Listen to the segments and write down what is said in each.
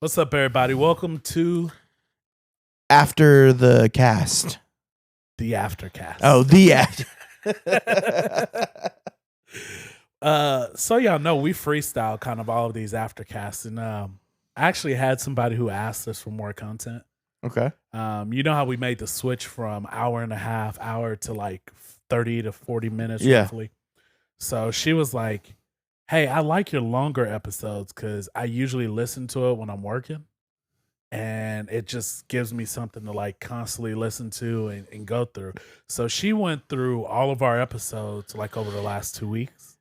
What's up, everybody? Welcome to After the cast. the Aftercast. Oh, the after. So y'all know we freestyle kind of all of these Aftercasts, and I actually had somebody who asked us for more content. Okay. You know how we made the switch from hour to like 30 to 40 minutes, Yeah. roughly. So she was like, "Hey, I like your longer episodes because I usually listen to it when I'm working." And it just gives me something to like constantly listen to and go through. So she went through all of our episodes like over the last 2 weeks,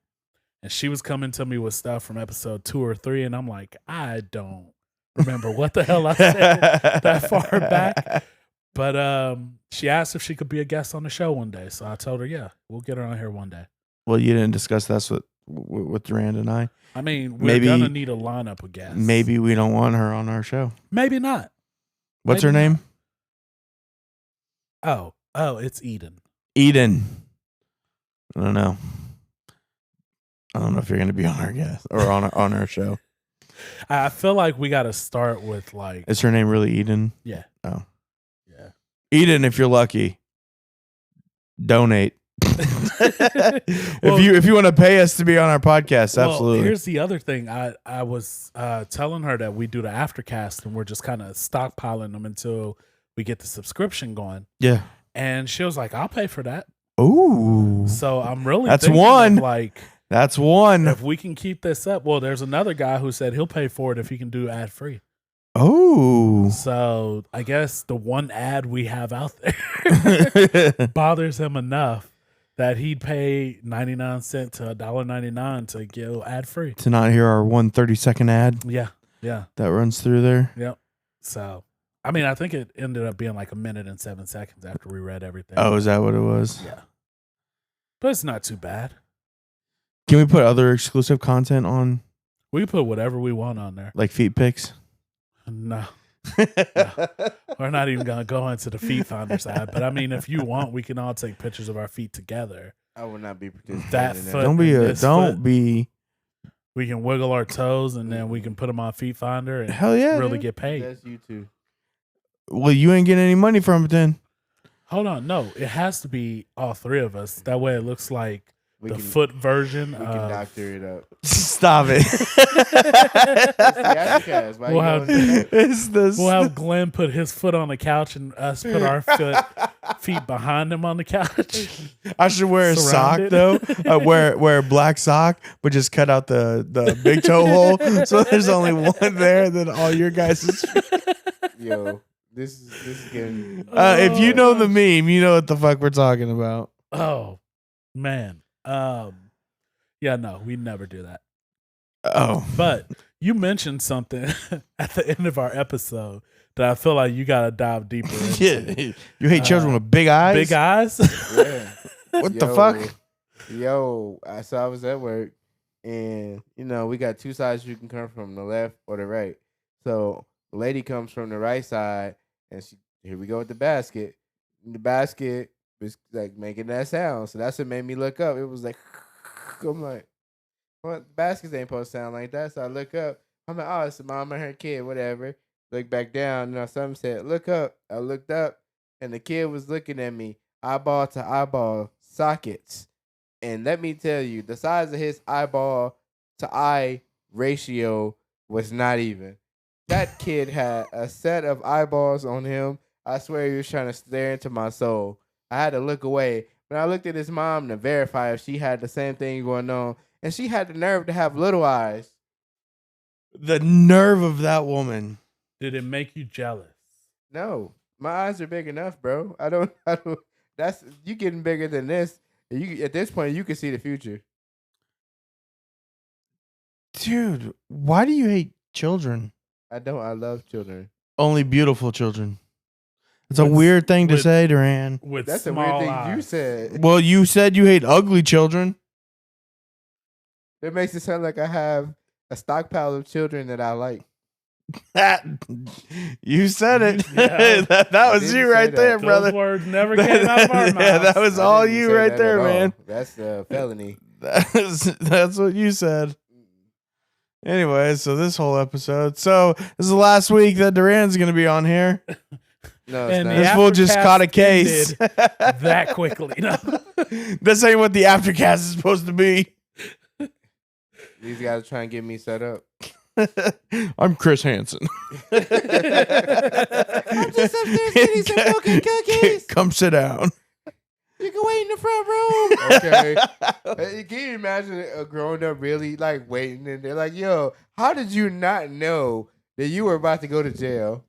and she was coming to me with stuff from episode 2 or 3, and I'm like, I don't remember what the hell I said that far back. But she asked if she could be a guest on the show one day, so I told her, yeah, we'll get her on here one day. Well, you didn't discuss this with Durand and I. I mean, we're gonna need a lineup of guests. Maybe we don't want her on our show. Maybe not. What's Maybe her name? Not. Oh, it's Eden. Eden. I don't know. I don't know if you're going to be on our guest or on our show. I feel like we got to start with like. Is her name really Eden? Yeah. Oh. Yeah. Eden, if you're lucky, donate. Well, if you want to pay us to be on our podcast, absolutely. Here's the other thing. I was telling her that we do the Aftercast and we're just kind of stockpiling them until we get the subscription going. Yeah. And she was like, "I'll pay for that." Ooh. So I'm really That's thinking one. of like That's one. if we can keep this up. Well, there's another guy who said he'll pay for it if he can do ad free. Oh. So I guess the one ad we have out there bothers him enough that he'd pay 99 cents to $1.99 to go ad free. To not hear our 1 30-second ad Yeah. that runs through there. Yep. So, I mean, I think it ended up being like 1 minute and 7 seconds after we read everything. Oh, is that what it was? Yeah. But it's not too bad. Can we put other exclusive content on, We can put whatever we want on there. like feet pics? No. We're not even going to go into the feet finder side. But I mean, if you want, we can all take pictures of our feet together. I will not be participating That in foot. that. Don't be. We can wiggle our toes and then we can put them on Feet Finder and Hell yeah. really dude. get paid. That's you too. Well, you ain't getting any money from it then. Hold on. No, it has to be all three of us. That way it looks like We the can, foot version. We can doctor it up. Stop it. It's the Aftercast. Why We'll you have- going to It's this. We'll have Glenn put his foot on the couch and us put our feet behind him on the couch. I should wear a sock Surrounded. though. Wear a black sock, but just cut out the big toe hole, so there's only one there. Then all your guys. Yo, this is getting. If you know the meme, you know what the fuck we're talking about. Oh, man. Yeah, no, we never do that. Oh, But you mentioned something at the end of our episode that I feel like you got to dive deeper into. yeah. You hate children with big eyes. Big eyes? Yeah. What the fuck? Yo, so I was at work, and we got two sides you can come from, the left or the right. So the lady comes from the right side, and here we go with the basket. And the basket was like making that sound, so that's what made me look up. It was like, I'm like, well, baskets ain't supposed to sound like that. So I look up. I'm like, oh, it's the mom and her kid, whatever. Look back down, and something said, look up. I looked up, and the kid was looking at me, eyeball to eyeball sockets. And let me tell you, the size of his eyeball to eye ratio was not even. That kid had a set of eyeballs on him. I swear he was trying to stare into my soul. I had to look away. When I looked at his mom to verify if she had the same thing going on, and she had the nerve to have little eyes. The nerve of that woman. Did it make you jealous? No, my eyes are big enough, bro. I don't. That's you getting bigger than this. You at this point, you can see the future. Dude, why do you hate children? I don't. I love children. Only beautiful children. It's a With- weird thing to with- say, Duran. With That's a small weird thing you eyes. said. Well, you said you hate ugly children. It makes it sound like I have a stockpile of children that I like. You said it. Yeah. that I was didn't you say right that. there, Those brother. words never came out of our mouths. Yeah, that was I all didn't you say right that there, at all. man. That's a felony. That's what you said. Anyway, so this whole episode. So this is the last week that Duran's going to be on here. No, it's And not. the This fool just Aftercast caught a case. ended that quickly. No. This ain't what the Aftercast is supposed to be. These guys are trying to get me set up. I'm Chris Hansen. I'm just upstairs getting some milk and cookies. Come sit down. You can wait in the front room. Okay. Can you imagine a grown up really like waiting and they're like, yo, how did you not know that you were about to go to jail?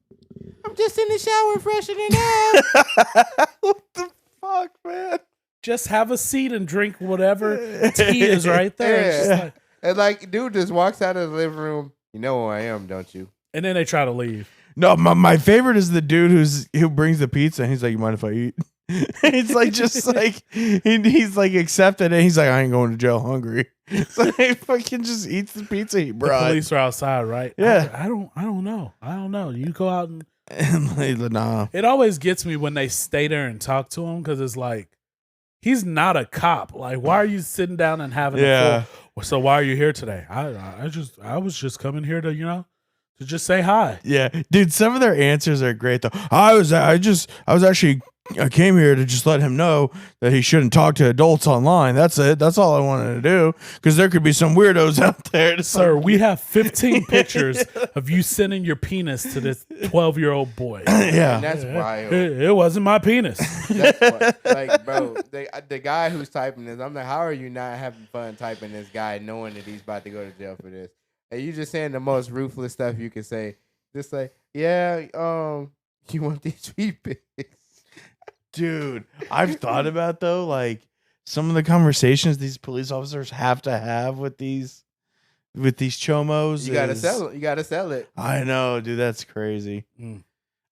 I'm just in the shower freshening up. What the fuck, man? Just have a seat and drink whatever tea is right there. It's just Yeah. like- And like, dude just walks out of the living room. You know who I am, don't you? and then they try to leave. No, my favorite is the dude who brings the pizza and he's like, you mind if I eat? It's like just like he's like accepted it. He's like, I ain't going to jail hungry. So he fucking just eats the pizza he The brought. police are outside, right? Yeah. I don't know. You go out and And like, nah. it always gets me when they stay there and talk to him because it's like he's not a cop. Like, why are you sitting down and having Yeah. a full? So why are you here today? I was just coming here to to just say hi. Yeah, dude, some of their answers are great though. I came here to just let him know that he shouldn't talk to adults online. That's it. That's all I wanted to do because there could be some weirdos out there. Sir, we have 15 pictures of you sending your penis to this 12-year-old boy. Yeah, And that's wild. It wasn't my penis. That's what, like, bro, the guy who's typing this, I'm like, how are you not having fun typing this guy knowing that he's about to go to jail for this? And you just saying the most ruthless stuff you can say. Just like, yeah, you want these tweet pics. dude. I've thought about though, like some of the conversations these police officers have to have with these chomos. You gotta sell it. You gotta sell it. I know, dude. That's crazy. Mm.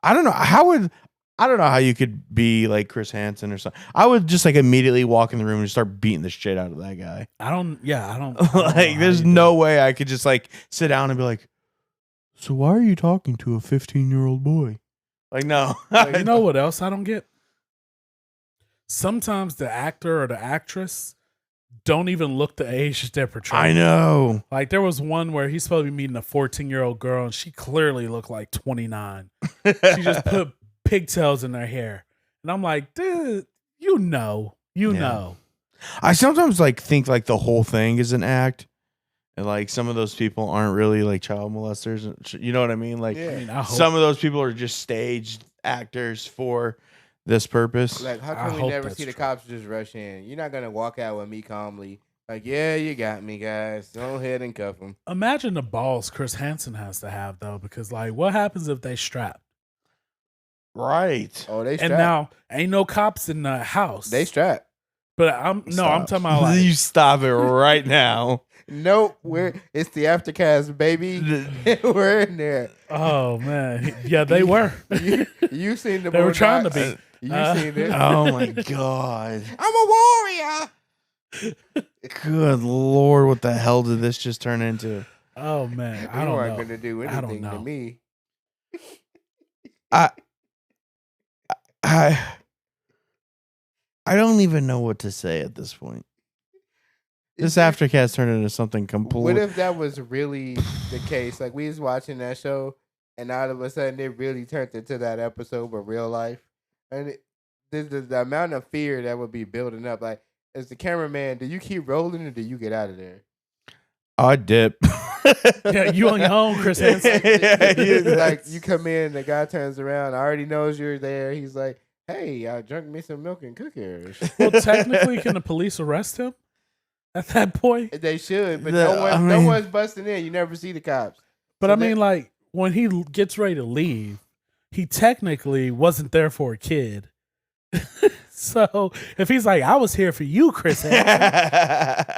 I don't know how you could be like Chris Hansen or something. I would just like immediately walk in the room and start beating the shit out of that guy. I don't Like, there's no way I could just like sit down and be like, so why are you talking to a 15-year-old boy? Like, no. Like, you know what else I don't get? Sometimes the actor or the actress don't even look the age that they're portraying. I know. Like, there was one where he's supposed to be meeting a 14-year-old girl, and she clearly looked like 29. She just put pigtails in her hair. And I'm like, dude, you know. I sometimes like think like the whole thing is an act. And like some of those people aren't really like child molesters. You know what I mean? Like Yeah. I mean, I hope, some of those people are just staged actors for this purpose. Like, how I come we hope never that's see the true. cops just rush in? You're not gonna walk out with me calmly. Like, yeah, you got me, guys. Go ahead and cuff them. imagine the balls Chris Hansen has to have, though, because, like, what happens if they strap? Right. Oh, they And strap. now, ain't no cops in the house. They strap. But I'm Stop. talking about, like, You stop it right now. Nope, it's the Aftercast, baby. We're in there. oh, man. Yeah, they were. You seen the They were trying to Boondocks. be. You Uh, seen it. Oh my God. I'm a warrior. Good Lord. What the hell did this just turn into? Oh, man. I You don't weren't know. gonna do I don't anything to know. me. I don't even know what to say at this point. This Aftercast turned into something What completely. if that was really the case? Like, we was watching that show, and all of a sudden it really turned into that episode, but real life. And the amount of fear that would be building up. Like, as the cameraman, do you keep rolling or do you get out of there? I dip. Yeah, you on your own, Chris Hansen. Like, you come in, the guy turns around, already knows you're there. He's like, hey, I drank me some milk and cookies. Well, technically, can the police arrest him at that point? They should, but I no mean- one's busting in. You never see the cops. But So I mean, they- like, when he gets ready to leave, he technically wasn't there for a kid. So if he's like, I was here for you, Chris Hansen.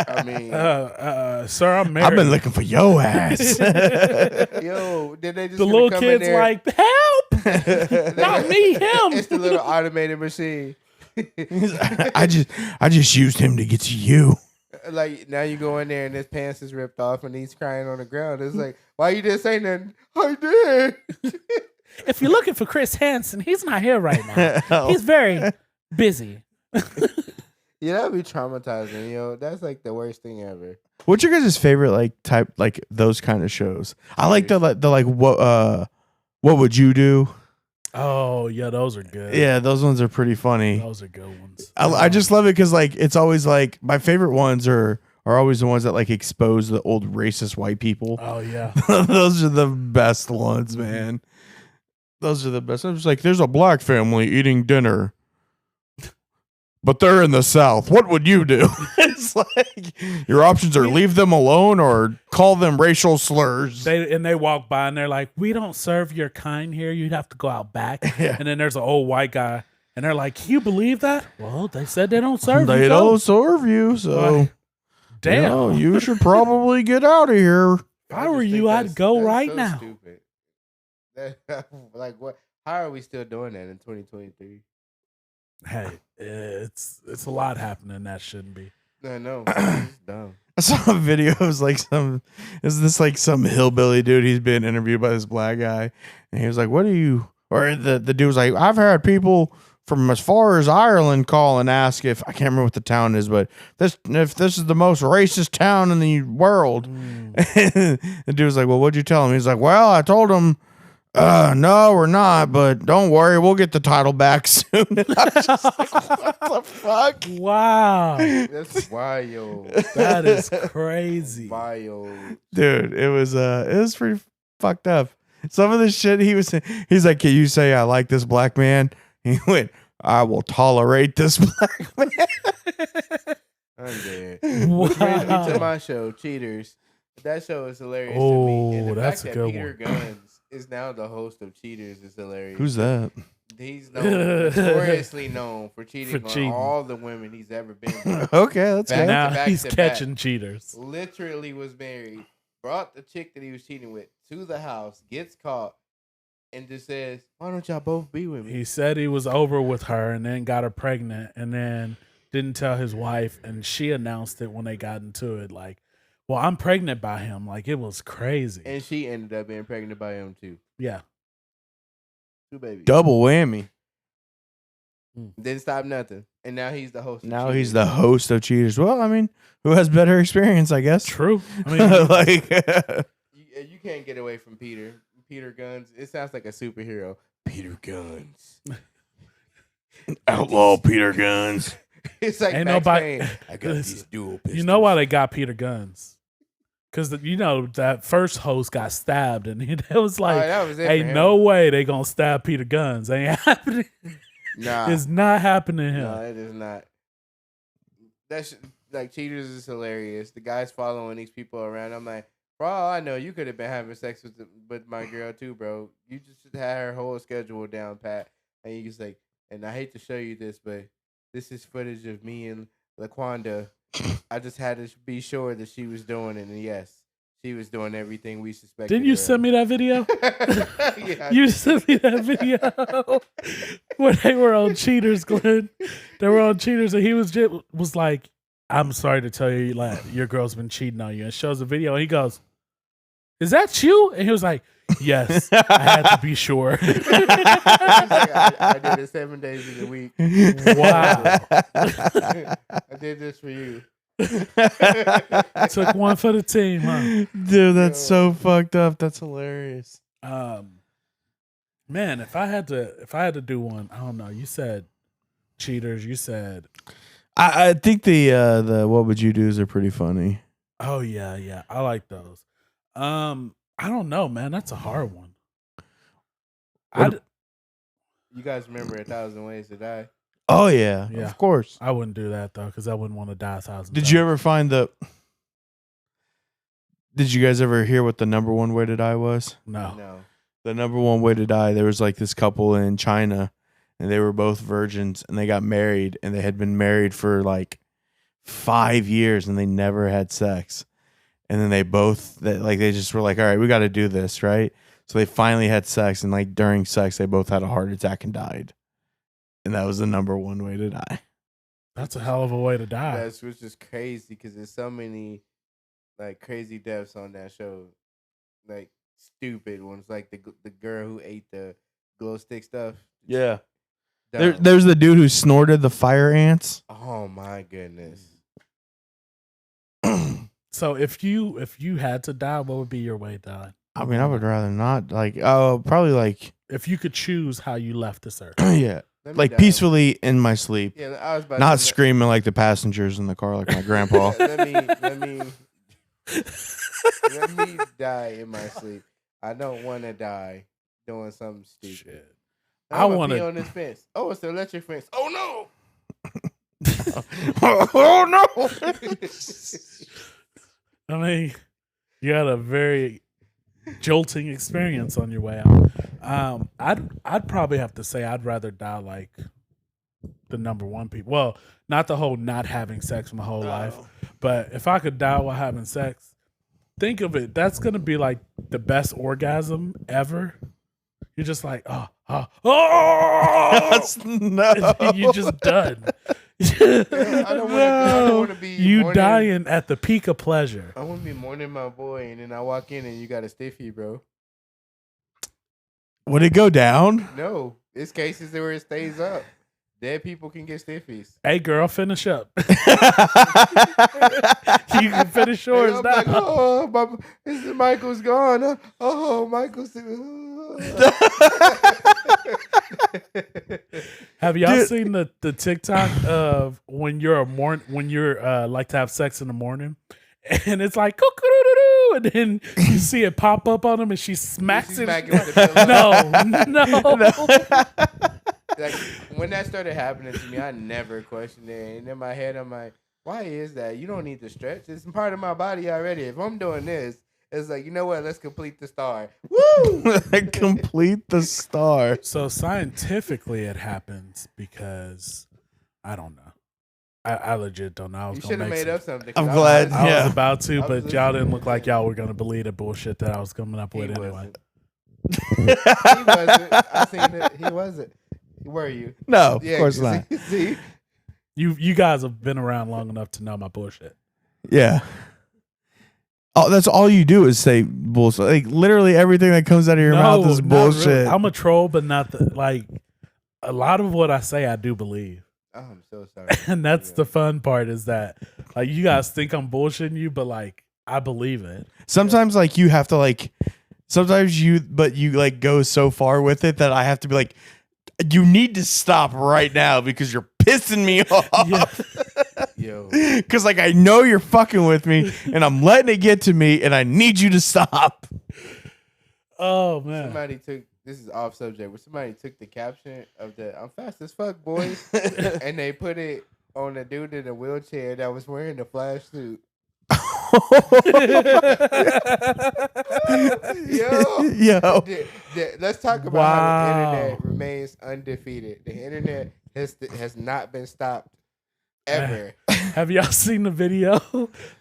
I mean, Sir, I'm married. I've been looking for your ass. yo, did they just the gonna little come in kid's there? like, help! Not me, him. It's the little automated machine. I just used him to get to you. Like, now you go in there and his pants is ripped off and he's crying on the ground. It's like, why you didn't say nothing? I did. If you're looking for Chris Hansen, he's not here right now. He's very busy. Yeah, that'd be traumatizing. That's like the worst thing ever. What's your guys' favorite like type like those kind of shows? I like the like what would you do? Oh yeah, those are good. Yeah, those ones are pretty funny. Those are good ones. I just love it because like it's always like my favorite ones are always the ones that like expose the old racist white people. Oh yeah. Those are the best ones, man. Those are the best. I'm just like, there's a black family eating dinner, but they're in the South. What would you do? It's like your options are leave them alone or call them racial slurs. They walk by and they're like, "We don't serve your kind here. You'd have to go out back." Yeah. And then there's an old white guy, and they're like, "Can you believe that?" Well, they said they don't serve you. They go. don't serve you, so Like, damn. you should probably get out of here. If I were just you, think I'd go that's right so now. Stupid. Like what? How are we still doing that in 2023? Hey, it's a lot happening that shouldn't be. I know. It's dumb. I saw a video. It was like some hillbilly dude. He's been interviewed by this black guy, and he was like, "What do you?" Or the dude was like, "I've had people from as far as Ireland call and ask if I can't remember what the town is, but if this is the most racist town in the world." And the dude was like, "Well, what'd you tell him?" He's like, "Well, I told him." No, we're not, but don't worry, we'll get the title back soon. And I was just like, what the fuck? Wow, That's wild. that is crazy. Wild. Dude, it was pretty fucked up. Some of the shit he's like, "Can you say I like this black man?" He went, "I will tolerate this black man." I'm dead. Wow. Which brings me to my show, Cheaters. That show is hilarious to me. And the that's fact a that good Peter one. Guns is now the host of Cheaters is hilarious. Who's that? He's notoriously known for cheating For cheating. on all the women he's ever been with. Okay, that's Back good. Now to back he's to catching back. cheaters. Literally was married, brought the chick that he was cheating with to the house, gets caught, and just says, "Why don't y'all both be with me?" He said he was over with her and then got her pregnant and then didn't tell his wife, and she announced it when they got into it. Like, well, I'm pregnant by him. Like, it was crazy. And she ended up being pregnant by him too. Yeah. 2 babies. Double whammy. Didn't stop nothing. And now he's the host. Of Now Cheaters. he's the host of Cheaters. Well, I mean, who has better experience, I guess. True. I mean, Like You can't get away from Peter. Peter Guns. It sounds like a superhero. Peter Guns. outlaw Peter Guns. It's like Ain't Max nobody- Payne. I got these dual pistols. you know why they got Peter Guns? Because, that first host got stabbed, and it was like, that was it for ain't him. no way they going to stab Peter Guns. Ain't happening. Nah. It's not happening to him. No, it is not. That's like Cheaters is hilarious. The guy's following these people around. I'm like, for all I know, you could have been having sex with my girl too, bro. You just had her whole schedule down pat, and you just like, and I hate to show you this, but this is footage of me and LaQuanda. I just had to be sure that she was doing it, and yes, she was doing everything we suspected. Didn't you send me that video? Yeah, You sent me that video where they were on Cheaters, Glenn. They were on Cheaters, and he was like, "I'm sorry to tell you, like, your girl's been cheating on you," and shows a video, and he goes, "Is that you?" And he was like, "Yes, I had to be sure." He's like, I did it 7 days of the week. Wow. I did this for you. Took one for the team, huh? Dude, that's so fucked up. That's hilarious. Man, if I had to do one, I don't know. You said Cheaters. You said, I think the what would you do's are pretty funny. oh yeah, I like those. I don't know, man. That's a hard one. You guys remember 1,000 Ways to Die? Oh yeah, Yeah. of course. I wouldn't do that though, because I wouldn't want to die 1,000 Did times. you ever find Did you guys ever hear what the number one way to die was? No. No. The number one way to die, there was like this couple in China, and they were both virgins, and they got married, and they had been married for like 5 years, and they never had sex. And then they just were like, all right, we got to do this, right? So they finally had sex, and like during sex, they both had a heart attack and died. And that was the number one way to die. That's a hell of a way to die. That's which is crazy because there's so many like crazy deaths on that show, like stupid ones, like the girl who ate the glow stick stuff. Yeah. dumb. There's the dude who snorted the fire ants. Oh my goodness. So if you had to die, what would be your way to die? I mean, I would rather not. Like, probably like, If you could choose how you left this earth. yeah, Let me like die. peacefully in my sleep, Yeah, I was about not to screaming like the passengers in the car, like my grandpa. let me die in my sleep. I don't want to die doing something stupid. Shit. I wanna- want to be on this fence. Oh, it's the electric fence. Oh no! Oh no! I mean, you had a very jolting experience on your way out. I'd probably have to say I'd rather die like the number one people. Well, not the whole not having sex my whole life, but if I could die while having sex, think of it. That's gonna be like the best orgasm ever. You're just like, oh, No. you just done. I don't want to be. You mourning- dying at the peak of pleasure. I want to be mourning my boy, and then I walk in and you got a stiffy, bro. Would it go down? No, it's cases where it stays up. Dead people can get stiffies. Hey, girl, finish up. You can finish And yours I'm now. like, oh, Mr. Michael's gone. Oh, Michael's. Have y'all Dude. seen the TikTok of when you're like to have sex in the morning, and it's like "Cuckoo-doo-doo-doo," and then you see it pop up on him, and she smacks She's him. smacking with the pillow. No. Like when that started happening to me, I never questioned it. And in my head, I'm like, why is that? You don't need to stretch. It's part of my body already. If I'm doing this, it's like, you know what? Let's complete the star. Woo! Complete the star. So scientifically, it happens because I don't know. I legit don't know. I was You gonna should have make made some- up something. I'm 'cause glad. I Yeah. was about to, I but was y'all listening. didn't look like y'all were gonna believe the bullshit that I was coming up He with anyway. wasn't. He wasn't. I seen it. He wasn't. Were you? No, Yeah, of course not. See? You guys have been around long enough to know my bullshit. Yeah. Oh, that's all you do is say bullshit. Like literally everything that comes out of your mouth is not bullshit. really. I'm a troll, but not like a lot of what I say. I do believe, Oh, I'm so sorry. and that's Yeah. the fun part. Is that like you guys think I'm bullshitting you, but like I believe it. Sometimes like you have to like sometimes you like go so far with it that I have to be like, you need to stop right now because you're pissing me off. Yeah. Yo. Cause like I know you're fucking with me and I'm letting it get to me and I need you to stop. Oh man. Somebody took, this is off subject, but somebody took the caption of the "I'm fast as fuck, boys," and they put it on a dude in a wheelchair that was wearing the flash suit. Yo. Let's talk about how the internet remains undefeated. The internet has not been stopped ever. Have y'all seen the video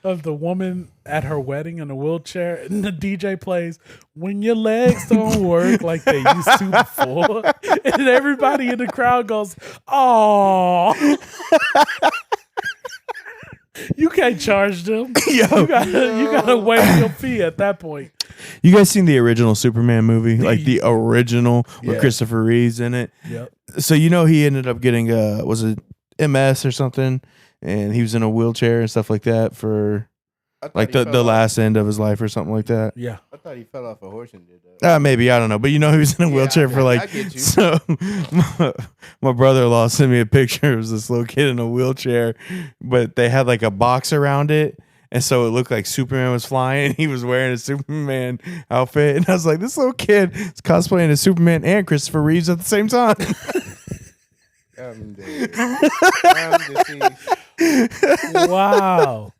of the woman at her wedding in a wheelchair and the DJ plays "When Your Legs Don't Work Like They Used to Before," and everybody in the crowd goes, "Oh." You can't charge them. Yo. You gotta waive your fee at that point. You guys seen the original Superman movie? Like the original with Yeah. Christopher Reeves in it? Yep. So you know he ended up getting was it MS or something? And he was in a wheelchair and stuff like that for I thought like he the fell off- last end of his life or something like that. Yeah. I thought he fell off a horse and did that. Maybe, I don't know, but you know he was in a Yeah, wheelchair for I like. get you. So my brother-in-law sent me a picture. It was this little kid in a wheelchair, but they had like a box around it, and so it looked like Superman was flying. And he was wearing a Superman outfit, and I was like, this little kid is cosplaying as Superman and Christopher Reeves at the same time. I'm dead. I'm deceased. Wow.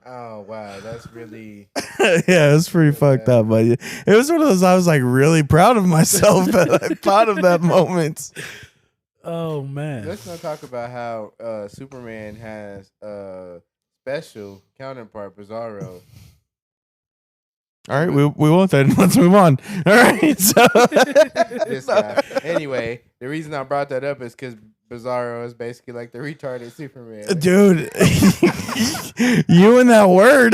Oh wow, that's really. Yeah, it was pretty fucked up, but it was one of those. I was like really proud of myself that I thought of that moment. Oh man. Let's not talk about how Superman has a special counterpart, Bizarro. All right, we won't then. Let's move on. All right, so This guy. Anyway, the reason I brought that up is because Bizarro is basically like the retarded Superman. dude, you and that word.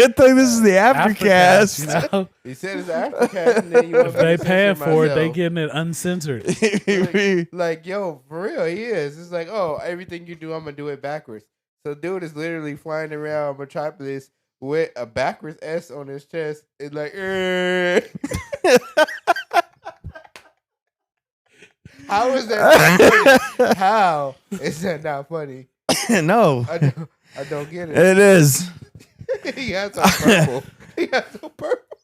Good thing this is the Aftercast. You know? He said it's Aftercast, and then you want If me they to paying censor for it, they myself. getting it uncensored. Like, yo, for real, he is. It's like, oh, everything you do, I'm gonna do it backwards. So, dude is literally flying around Metropolis with a backwards S on his chest. It's like, how is that not funny? How is that not funny? No, I don't get it. it is. He has on purple. He has on purple.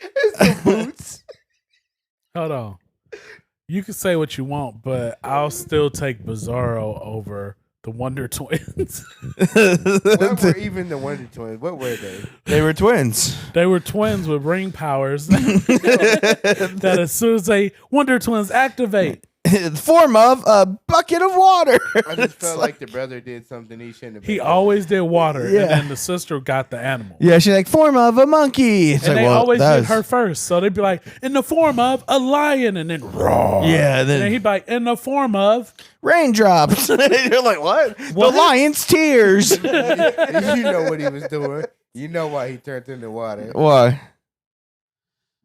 It's the boots. Hold on. You can say what you want, but I'll still take Bizarro over the Wonder Twins. What were even the Wonder Twins? What were they? They were twins. They were twins with ring powers that as soon as they Wonder Twins activate, The form of a bucket of water. I just felt like the brother did something he shouldn't have. he been always did water, Yeah. and then the sister got the animal. Yeah, she's like, form of a monkey. It's And like, they well, always that did was- her first. So they'd be like, in the form of a lion, and then roar. Yeah, And then then he'd be like, in the form of raindrops. You're like, what? The What? lion's tears. You know what he was doing. You know why he turned into water. Why?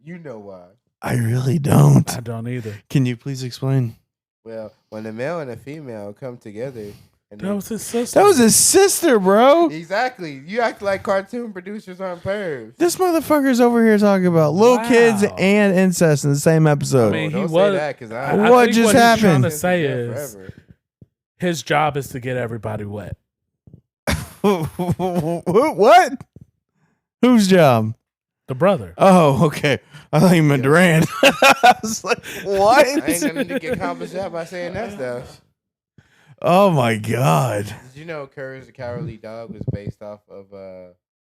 You know why. I really don't. I don't either. Can you please explain? Well, when a male and a female come together, and That was his sister. That was his sister, bro. exactly. You act like cartoon producers aren't pervs. This motherfucker's over here talking about little Wow. kids and incest in the same episode. I mean, he Don't was- say that, 'cause I What think just what he's trying happened? to say Forever. is his job is to get everybody wet. What? Whose job? The brother. Oh, okay. I thought you meant Durant. I was like, what? I ain't gonna get accomplished that by saying that stuff. Oh my god. Did you know Courage the Cowardly Dog was based off of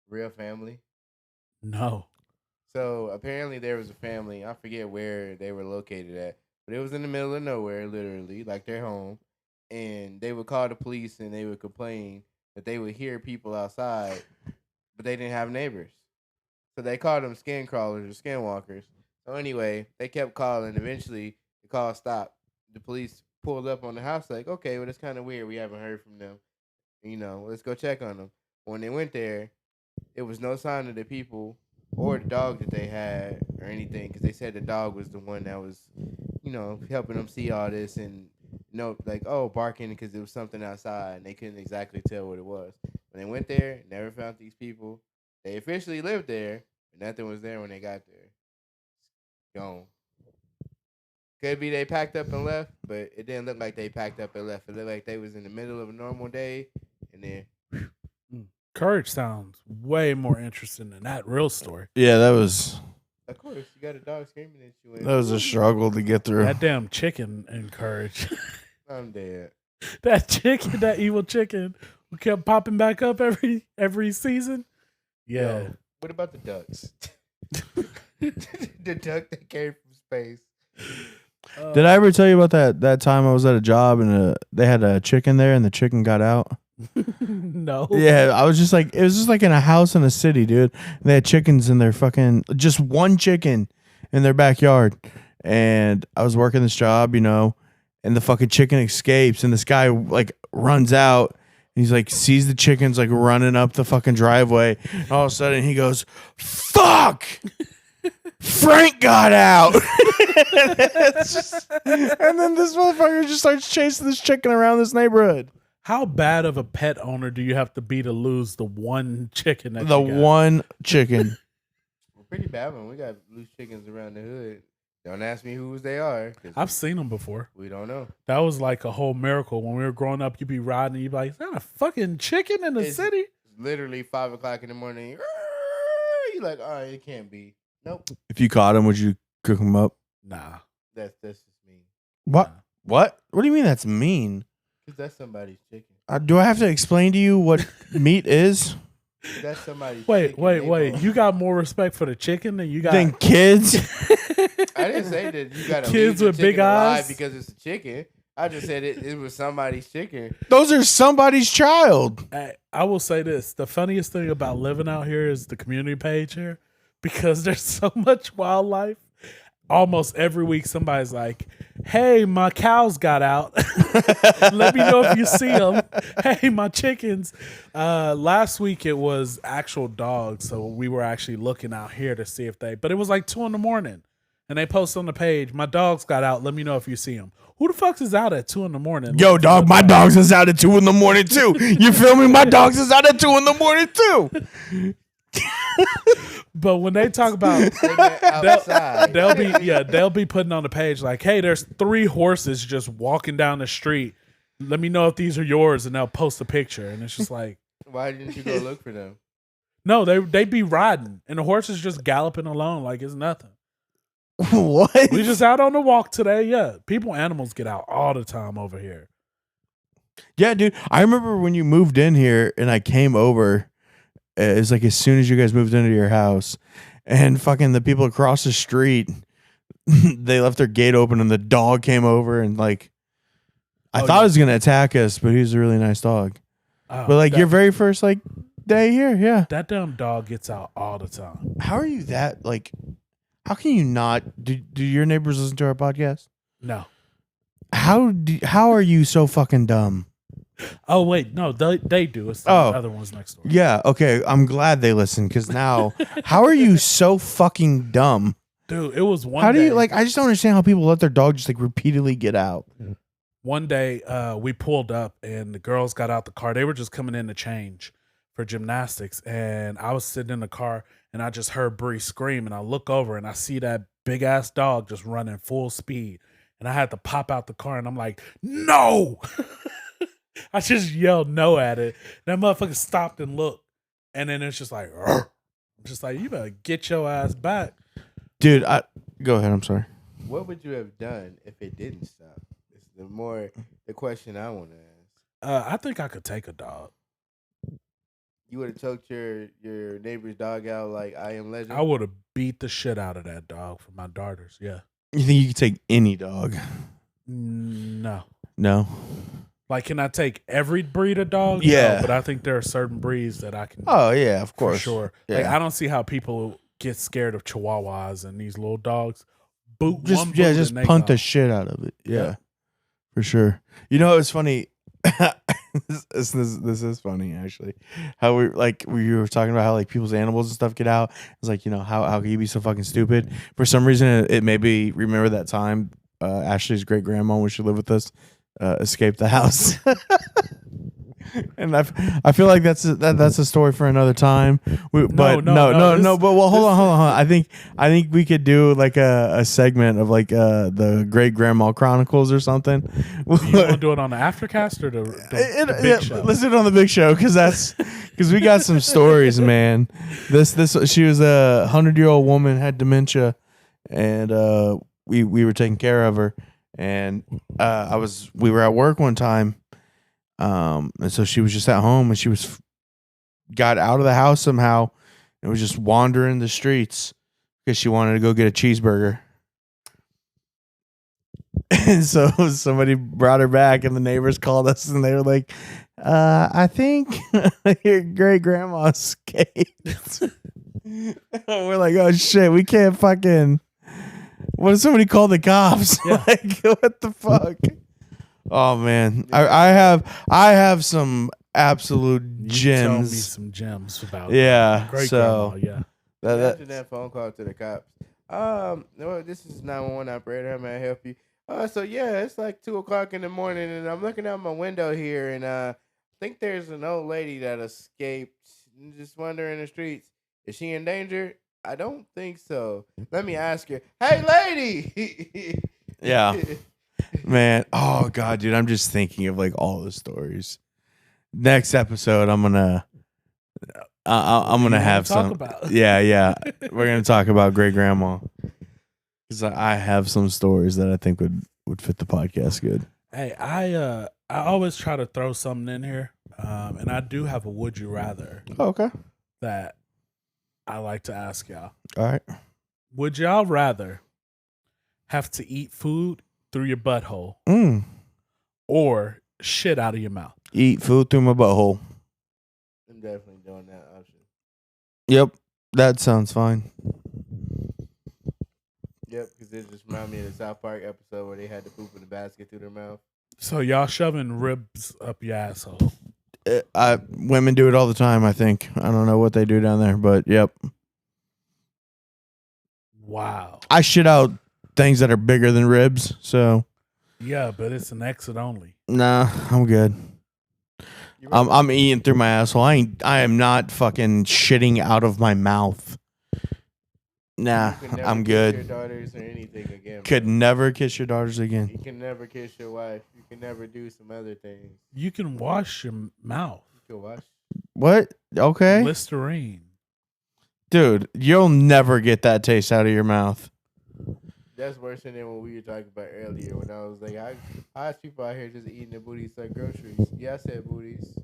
real family? No. So apparently there was a family. I forget where they were located at, but it was in the middle of nowhere, literally, like their home. And they would call the police and they would complain that they would hear people outside, but they didn't have neighbors. So they called them skin crawlers or skinwalkers. So anyway, they kept calling. Eventually, the call stopped. The police pulled up on the house like, okay, well, it's kind of weird. We haven't heard from them. You know, let's go check on them. When they went there, there was no sign of the people or the dog that they had or anything, because they said the dog was the one that was, you know, helping them see all this and, you know, like, oh, barking because there was something outside and they couldn't exactly tell what it was. When they went there, never found these people. They officially lived there, but nothing was there when they got there. Gone. Could be they packed up and left, but it didn't look like they packed up and left. It looked like they was in the middle of a normal day, and then Courage sounds way more interesting than that real story. Yeah, that was of course you got a dog screaming at you. And, that was a struggle to get through. That damn chicken and Courage. I'm dead. That chicken, that evil chicken who kept popping back up every season. Yeah. Yo, what about the ducks? The duck that came from space. Did I ever tell you about that time I was at a job and they had a chicken there and the chicken got out? No. Yeah, I was just like, it was just like in a house in a city, dude. They had chickens in their fucking, just one chicken in their backyard. And I was working this job, you know, and the fucking chicken escapes and this guy like runs out. And he's like, sees the chickens like running up the fucking driveway. And all of a sudden he goes, fuck! Frank got out. It's just- and then this motherfucker just starts chasing this chicken around this neighborhood. How bad of a pet owner do you have to be to lose the one chicken that The you got? one chicken. We're pretty bad when we got loose chickens around the hood. Don't ask me whose they are. 'Cause I've seen them before. we don't know. That was like a whole miracle. When we were growing up, you'd be riding and you'd be like, is that a fucking chicken in the It's- city? Literally 5 o'clock in the morning. You're like, oh, it can't be. Nope. If you caught him, would you cook him up? Nah. That's just me. What? What? What do you mean that's mean? Because that's somebody's chicken. Do I have to explain to you what meat is? That's somebody's Wait, chicken. wait, They wait. both- You got more respect for the chicken than you got. Then kids? I didn't say that you got to Kids with big eyes? because it's a chicken. I just said it was somebody's chicken. Those are somebody's child. I will say this. The funniest thing about living out here is the community page here because there's so much wildlife. almost every week somebody's like, hey, my cows got out. Let me know if you see them. Hey, my chickens. Last week it was actual dogs, so we were actually looking out here to see if but it was like 2 a.m. and they post on the page, my dogs got out. Let me know if you see them. Who the fuck is out at 2 a.m? Yo, dog, my dogs is out at 2 a.m. too. You feel me? My dogs is out at 2 a.m. too. But when they talk about outside, they'll be putting on the page like, hey, there's 3 horses just walking down the street. Let me know if these are yours, and they'll post a picture. And it's just like, why didn't you go look for them? no, they be riding, and the horses just galloping along like it's nothing. What? We just out on the walk today. Yeah, animals get out all the time over here. Yeah, dude. I remember when you moved in here and I came over. It was like as soon as you guys moved into your house, and fucking the people across the street, they left their gate open and the dog came over and like, I thought he was gonna attack us, but he was a really nice dog. Oh, But like your very first like day here, yeah. that damn dog gets out all the time. How are you that like? How can you not? Do your neighbors listen to our podcast? No. How are you so fucking dumb? Oh wait, no, they do. It's the other ones next door. Yeah, okay. I'm glad they listen because now, how are you so fucking dumb? Dude, it was one How do day, you like? I just don't understand how people let their dog just like repeatedly get out. One day, we pulled up and the girls got out the car. They were just coming in to change for gymnastics, and I was sitting in the car and I just heard Bree scream, and I look over and I see that big ass dog just running full speed, and I had to pop out the car and I'm like, no. I just yelled no at it. That motherfucker stopped and looked, and then it's just like, "Arr." I'm just like, you better get your ass back, Dude, go ahead. I'm sorry. What would you have done if it didn't stop? It's the question I want to ask. I think I could take a dog. You would have choked your neighbor's dog out like I Am Legend? I would have beat the shit out of that dog for my daughters. Yeah. You think you could take any dog? No. No. Like, can I take every breed of dog? Yeah. No, but I think there are certain breeds that I can. Oh yeah, of for course. sure. Yeah. Like, I don't see how people get scared of Chihuahuas and these little dogs. Boot just one boot just and they punt the gone. shit out of it. Yeah, Yeah. for sure. You know, it's funny. this is funny actually. How we were talking about how like people's animals and stuff get out. It's like, you know, how can you be so fucking stupid? For some reason, it made me remember that time Ashley's great grandma, when she lived with us, escaped the house. And I feel like that's a story for another time. But no. But well, hold on. I think we could do like a segment of like the Great Grandma Chronicles or something. You want to do it on the Aftercast or the big show? Let's do it on the big show because we got some stories, man. This she was a 100-year-old woman, had dementia, and we were taking care of her, and we were at work one time. And so she was just at home, and she got out of the house somehow and was just wandering the streets because she wanted to go get a cheeseburger. And so somebody brought her back, and the neighbors called us, and they were like, I think your great grandma escaped. We're like, oh shit, we can't fucking. What if somebody called the cops? Yeah. Like, what the fuck? Oh man, I have some absolute gems. Tell me some gems about great so grandma. Yeah, Imagine that phone call to the cops. No, this is 911 operator. How may I help you? So yeah, it's like 2:00 in the morning, and I'm looking out my window here, and I think there's an old lady that escaped, just wandering the streets. Is she in danger? I don't think so. Let me ask her. Hey, lady. Yeah. Man, oh god, dude, I'm just thinking of like all the stories. Next episode, I'm gonna have some. Yeah, we're gonna talk about great grandma because I have some stories that I think would fit the podcast good. Hey, I always try to throw something in here, and I do have a would you rather Oh, okay, that I like to ask y'all. all right. Would y'all rather have to eat food through your butthole or shit out of your mouth? Eat food through my butthole. I'm definitely doing that option. Yep, that sounds fine. Yep, because it just reminded me of the South Park episode where they had to poop in the basket through their mouth. So y'all shoving ribs up your asshole. Women do it all the time, I think. I don't know what they do down there, but yep. Wow. I shit out things that are bigger than ribs, so Yeah, but it's an exit only. nah, I'm good. I'm eating through my asshole. I am not fucking shitting out of my mouth. Nah, You can never I'm kiss good. your daughters or anything again. Could bro. never kiss your daughters again. You can never kiss your wife. You can never do some other things. You can wash your mouth. You can wash. What? Okay. Listerine. Dude, you'll never get that taste out of your mouth. That's worse than what we were talking about earlier when I was like, how's people out here just eating their booties like groceries? Yeah, I said booties.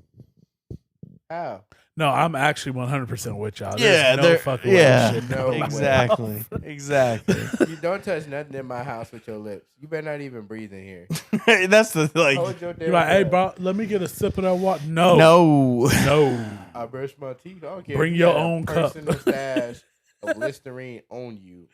How? No, I'm actually 100% with y'all. Yeah, There's no they're- fucking way yeah, shit no way. Exactly. Exactly. You don't touch nothing in my house with your lips. You better not even breathe in here. That's the like. Hold your damn You're like, hey, breath. bro, let me get a sip of that water. No. No. No. I brush my teeth. I don't care. Bring if you your got a own cup. personal stash of Listerine on you.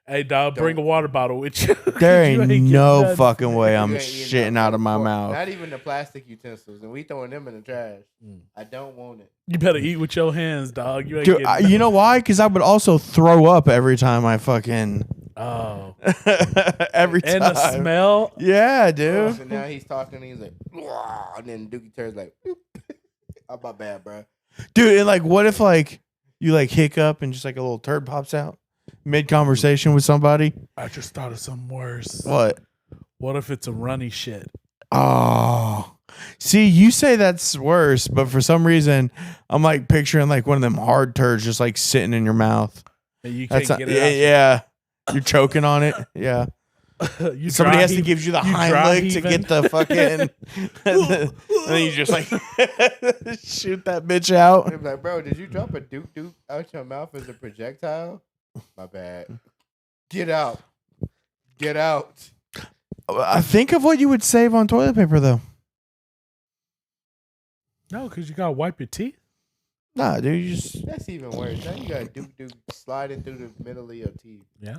Hey, dog, bring a Don't- water bottle with you. There You ain't getting no nothing. fucking way I'm You ain't eating shitting nothing out of my fork. mouth. Not even the plastic utensils, and we throwing them in the trash. Mm. I don't want it. You better eat with your hands, dog. You ain't Dude, getting you know why? Because I would also throw up every time I fucking. Oh. every time. And the smell. Yeah, dude. So now he's talking, and he's like, "Wah," and then Dookie turns like, "Boop." "Oh, my bad, bro." Dude, and like, what if like you like hiccup and just like a little turd pops out mid conversation with somebody? I just thought of something worse. What? What if it's a runny shit? Oh, see, you say that's worse, but for some reason, I'm like picturing like one of them hard turds just like sitting in your mouth. And you can't That's get not, it yeah, you're choking on it. Yeah, out. You somebody dry has to heave- give you the you hind dry leg to heaving. get the fucking, and then you just like shoot that bitch out. I'm like, "Bro, did you drop a Duke out your mouth as a projectile?" My bad. Get out. Get out. I think of what you would save on toilet paper though. No, because you got to wipe your teeth. Nah, dude, you just That's even worse. Now you got Duke sliding through the middle of your teeth. Yeah.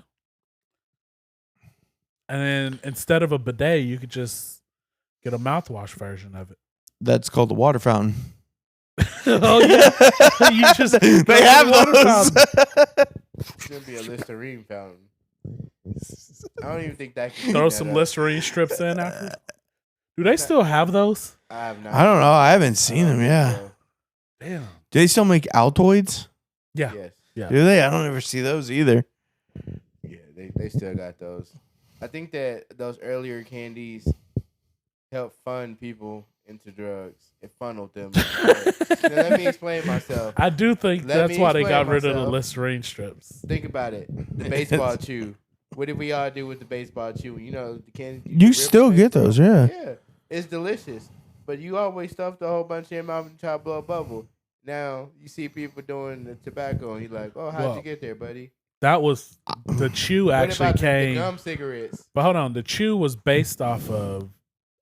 And then instead of a bidet, you could just get a mouthwash version of it. that's called the water fountain. Oh, yeah. You just they have water those. It's gonna be a Listerine fountain. I don't even think that can Throw clean some that up. Listerine strips in after. Do they still have those? I have not. I don't know. I haven't seen them. Yeah. Damn. Do they still make Altoids? Yeah. Yes. Yeah. Do they? I don't ever see those either. Yeah, they still got those. I think that those earlier candies help fund people into drugs. It funneled them. Now, let me explain myself. I do think Let that's me why they explain got rid of the myself. Listerine strips. Think about it. The baseball chew. What did we all do with the baseball chew? You know, the candy. You still get those, yeah. Yeah, it's delicious. But you always stuffed a whole bunch in your mouth and try to blow a bubble. Now you see people doing the tobacco, and you're like, "Oh, how'd Well, you get there, buddy?" That was the chew actually what about the came. gum cigarettes? But hold on, the chew was based off of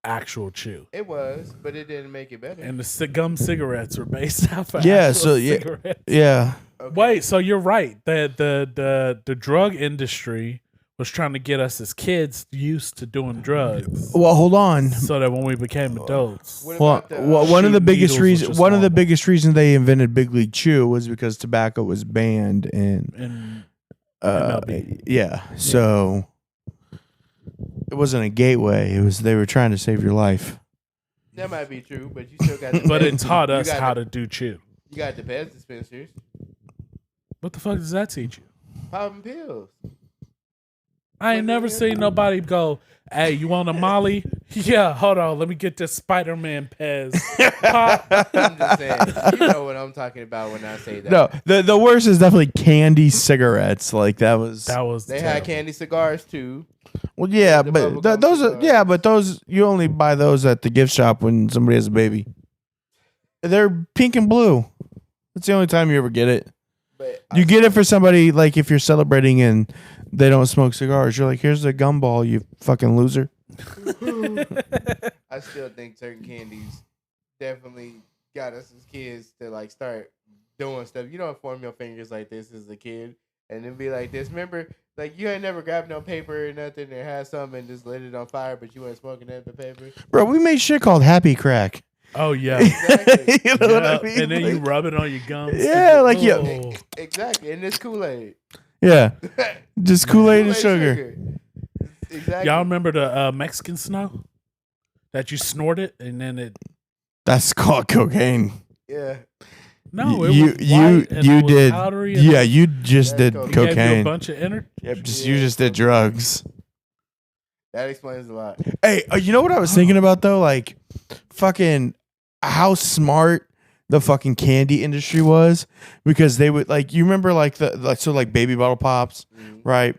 actual chew, It was, but it didn't make it better. and the gum cigarettes were based off of Yeah, actual so, yeah. cigarettes. Yeah. Okay. Wait, so you're right. The drug industry was trying to get us as kids used to doing drugs, Well, hold on. so that when we became adults, What Well, about the, one of the shooting biggest needles was reasons just one of the normal. biggest reasons they invented Big League Chew was because tobacco was banned in and MLB. yeah. So it wasn't a gateway. It was they were trying to save your life. that might be true, but you still got. The but it Pez- taught you us got how the- to do chew. You got the Pez dispensers, What the fuck does that teach you? popping pills. I ain't never seen nobody go, "Hey, you want a Molly?" Yeah, hold on, let me get this Spider-Man Pez. Pop. I'm just saying, you know what I'm talking about when I say that. No, the worst is definitely candy cigarettes. Like that was. That was They terrible. had candy cigars too. Well, yeah, the but bubblegum those are cigars. yeah, but those you only buy those at the gift shop when somebody has a baby. They're pink and blue. That's the only time you ever get it. But You get it for somebody like if you're celebrating and they don't smoke cigars. You're like, here's a gumball, you fucking loser. I still think certain candies definitely got us as kids to like start doing stuff. You don't form your fingers like this as a kid and then be like this. Remember Like you ain't never grabbed no paper or nothing and had something and just lit it on fire, but you weren't smoking that the paper. Bro, we made shit called Happy Crack. Oh yeah. Exactly. You know what I Yeah, mean? and then you Like, rub it on your gums. Yeah, like, yeah. Oh. Exactly, and it's Kool-Aid. yeah, just Kool-Aid and Kool-Aid sugar. Exactly. Y'all remember the Mexican snow that you snorted and then it? That's called cocaine. Yeah. No, it you was white and you it was did. powdery and Yeah, you just That's did cocaine. it gave you a cocaine. bunch of energy. Yep, Yeah, you just did drugs. That explains a lot. Hey, you know what I was thinking about though? Like, fucking how smart the fucking candy industry was, because they would like, you remember like like baby bottle pops, right?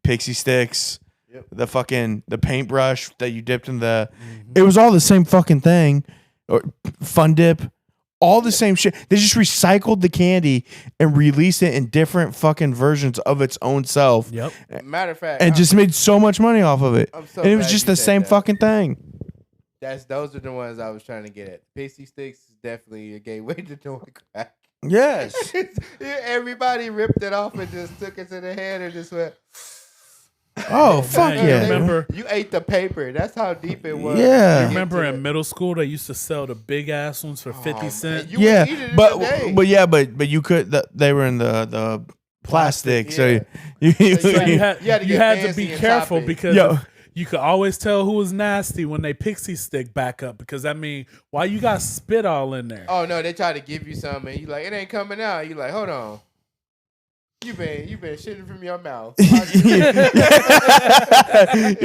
Pixie sticks, Yep. the paintbrush that you dipped in the. It was all the same fucking thing, or Fun Dip. All the same shit. They just recycled the candy and released it in different fucking versions of its own self. Yep. Matter of fact, And just made so much money off of it. I'm so And it was glad just you the said same that. fucking thing. Those are the ones I was trying to get at. Pixie sticks is definitely a gateway to doing crack. Yes. Everybody ripped it off and just took it to the head and just went. Oh, fuck man, yeah. you remember- You ate the paper. That's how deep it was. Yeah. You remember in middle school they used to sell the big ass ones for 50 cents? You would eat it in a day. but you could they were in the plastic, so yeah. you So you You had had to you get had to fancy be and careful top it. because Yo. you could always tell who was nasty when they pixie stick back up, because I mean, why you got spit all in there? Oh no, they try to give you something and you like, it ain't coming out. You like, hold on. You been shitting from your mouth. You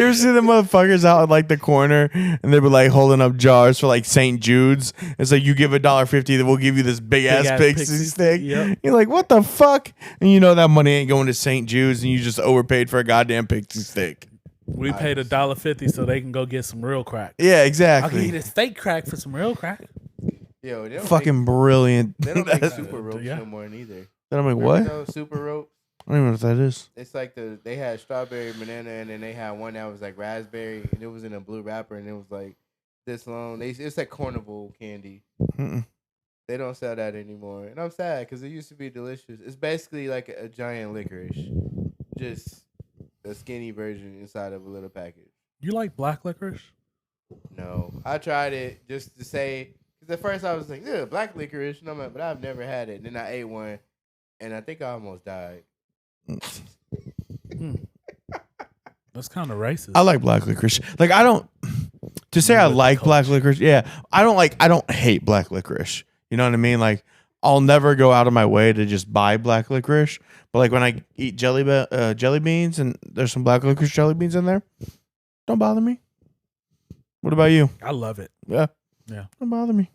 ever see the motherfuckers out in like the corner and they were like holding up jars for like St. Jude's? It's like, you give $1.50, then we'll give you this big ass pixie stick. Yep. You're like, what the fuck? And you know that money ain't going to St. Jude's, and you just overpaid for a goddamn pixie stick. We paid $1.50 so they can go get some real crack. Yeah, I'll give exactly. you this fake crack for some real crack. Yo, they don't Fucking brilliant. Make, they don't make That's- super ropes Yeah. no more neither. I'm like, Remember what? those super ropes? I don't even know what that is. It's like they had strawberry, banana, and then they had one that was like raspberry, and it was in a blue wrapper, and it was like this long. It's like carnival candy. Mm-mm. They don't sell that anymore, and I'm sad because it used to be delicious. It's basically like a giant licorice, just a skinny version inside of a little package. You like black licorice? No, I tried it just to say. Because at first I was like, yeah, black licorice, and I'm like, but I've never had it. Then I ate one, and I think I almost died. That's kind of racist. I like black licorice. Like, I don't, to say You I with the like black culture. licorice, yeah, I don't hate black licorice. You know what I mean? Like, I'll never go out of my way to just buy black licorice. But like when I eat jelly beans and there's some black licorice jelly beans in there, don't bother me. What about you? I love it. Yeah. Yeah. Don't bother me.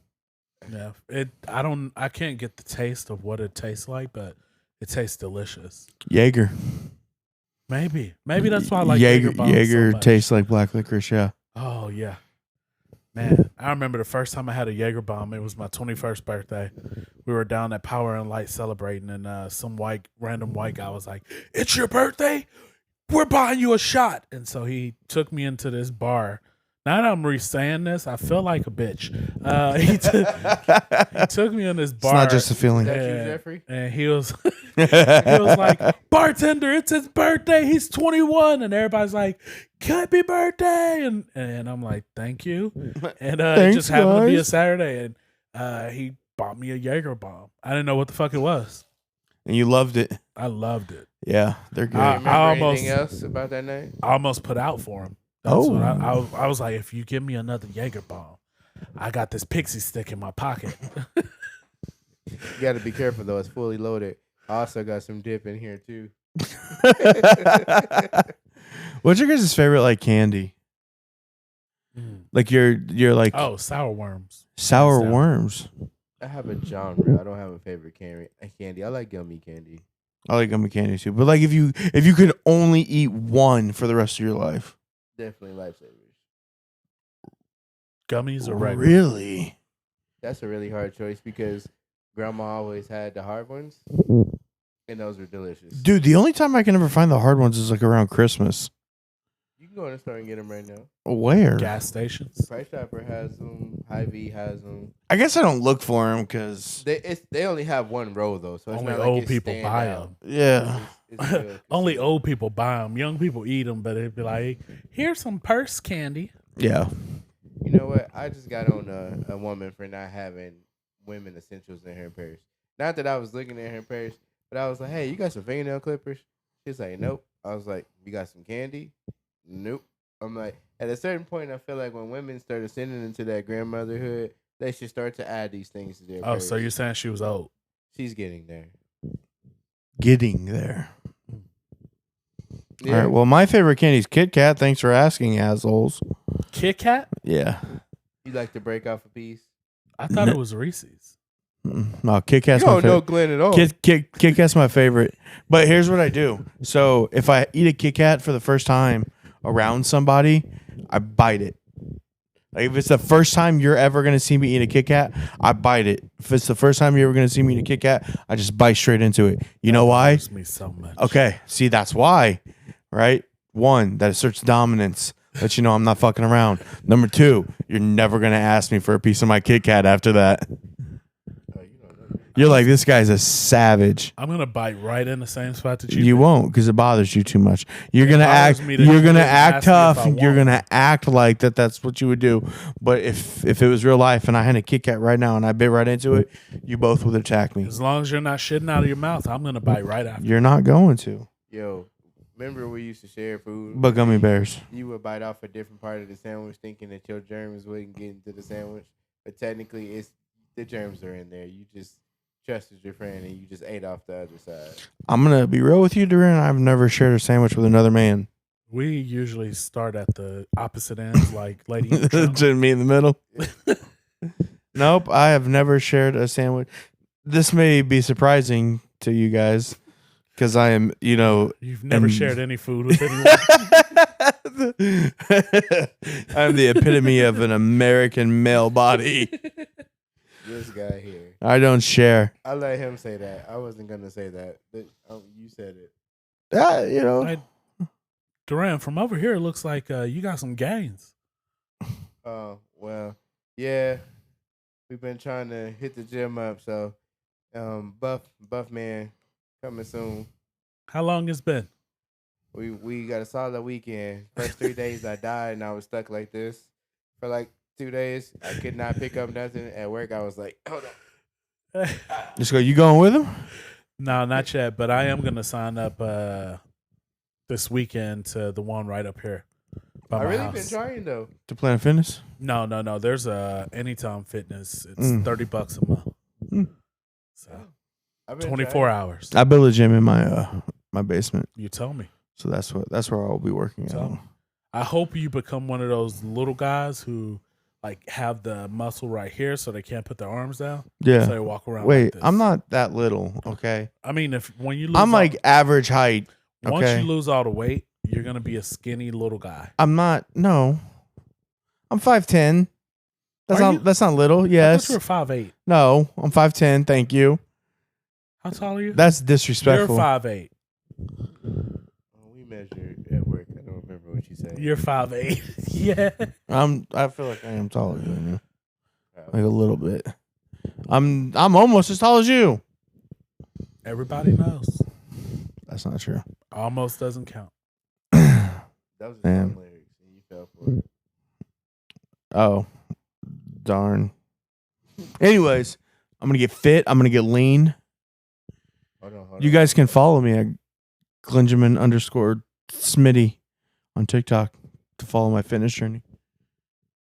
Yeah. I can't get the taste of what it tastes like, but it tastes delicious. Jaeger. Maybe that's why I like Jaeger. Jaeger bombs so Jaeger much. tastes like black licorice. Yeah. Oh yeah, man! I remember the first time I had a Jaeger bomb. It was my 21st birthday. We were down at Power and Light celebrating, and some random white guy was like, "It's your birthday. We're buying you a shot." And so he took me into this bar. Now that I'm re-saying this, I feel like a bitch. He took me in this bar. It's not just a feeling. Is that you, and, Jeffrey? and he was like, "Bartender, it's his birthday. He's 21." And everybody's like, "Happy birthday!" And I'm like, "Thank you." And it Thanks, just happened to be a guys. Saturday, and he bought me a Jaeger bomb. I didn't know what the fuck it was. And you loved it. I loved it. Yeah, they're good. I Remember almost- anything else about that night? I almost put out for him. That's Oh. what I was like, if you give me another Jaeger bomb, I got this pixie stick in my pocket. You got to be careful though; it's fully loaded. I also got some dip in here too. What's your guys' favorite like candy? Like you're like Oh, sour worms. sour Sour. worms. I have a genre. I don't have a favorite candy. I like gummy candy. I like gummy candy too. But like if you could only eat one for the rest of your life. Definitely lifesavers. Gummies or regular? Really? That's a really hard choice because grandma always had the hard ones, and those were delicious. Dude, the only time I can ever find the hard ones is like around Christmas. You can go in the store and get them right now. Where? Gas stations. Price Chopper has them. Hy-Vee has them. I guess I don't look for them because They only have one row though, so it's Only not like old it's people stand buy out. them. yeah. It's a real Only casino. old people buy them. Young people eat them, but it'd be like, here's some purse candy. Yeah. You know what? I just got on a woman for not having women essentials in her purse. Not that I was looking at her purse, but I was like, "Hey, you got some fingernail clippers?" She's like, "Nope." I was like, "You got some candy?" Nope. I'm like, at a certain point, I feel like when women start ascending into that grandmotherhood, they should start to add these things to their Oh, purse. so you're saying she was old? She's getting there. Getting there. Yeah. All right. Well, my favorite candy is Kit Kat. Thanks for asking, assholes. Kit Kat? Yeah. You like to break off a piece? I thought it was Reese's. No, Kit Kat's You my don't know favorite. Glenn at all. Kit Kat's my favorite. But here's what I do. So if I eat a Kit Kat for the first time around somebody, I bite it. Like if it's the first time you're ever gonna see me eat a Kit Kat, I bite it. If it's the first time you're ever gonna see me eat a Kit Kat, I just bite straight into it. You know why? Bothers me so much. Okay, see that's why, right? One, that asserts dominance. Let you know I'm not fucking around. Number two, you're never gonna ask me for a piece of my Kit Kat after that. Oh, you don't know. You're like, this guy's a savage. I'm gonna bite right in the same spot that you. You did. won't because it bothers you too much. You're gonna bothers act. me that You're you gonna didn't act ask me if tough. I You're want gonna act like that's what you would do. But if it was real life and I had a Kit Kat right now and I bit right into it, you both would attack me. As long as you're not shitting out of your mouth, I'm gonna bite right after. You're not going to. Yo, remember we used to share food? But gummy bears. You would bite off a different part of the sandwich thinking that your germs wouldn't get into the sandwich. But technically, it's the germs are in there. You just trusted your friend and you just ate off the other side. I'm gonna be real with you, Duran. I've never shared a sandwich with another man. We usually start at the opposite ends, like Lady in the Tramp. To me in the middle. Nope, I have never shared a sandwich. This may be surprising to you guys because I am, You've never and- shared any food with anyone. I'm the epitome of an American male body. This guy here. I don't share. I let him say that. I wasn't gonna say that. But, you said it. Hey, Duran, from over here, it looks like you got some gains. Oh well, yeah. We've been trying to hit the gym up, so buff man coming soon. How long it's been? We got a solid weekend. First 3 days I died and I was stuck like this for like 2 days. I could not pick up nothing at work. I was like, hold on. Just go. You going with him? No, not yet, but I am gonna sign up this weekend to the one right up here by I my really house. been trying though. To Planet Fitness? No. There's a Anytime Fitness. It's Mm. $30 a month. Mm. So I've been 24 trying. hours. I built a gym in my basement, You tell me. so that's where I'll be working Tell out. me. I hope you become one of those little guys who like have the muscle right here, so they can't put their arms down. Yeah. So they walk around. Wait, like this. I'm not that little. Okay. I mean, when you lose, I'm like average height. once okay. you lose all the weight, you're gonna be a skinny little guy. I'm not. No. I'm 5'10". That's Are not. you? That's not little. I Yes. thought you were 5'8". No. I'm 5'10". Thank you. How tall are you? That's You're disrespectful. 5'8". We measured at work. I don't remember what you said. You're 5'8". Yeah. I feel like I am taller than you, like a little bit. I'm almost as tall as you. Everybody knows. That's not true. Almost doesn't count. That was the Man. song lyrics, and you fell for it. Oh, darn. Anyways, I'm gonna get fit. I'm gonna get lean. Hold You on. guys can follow me at Glenjamin_Smitty on TikTok to follow my fitness journey.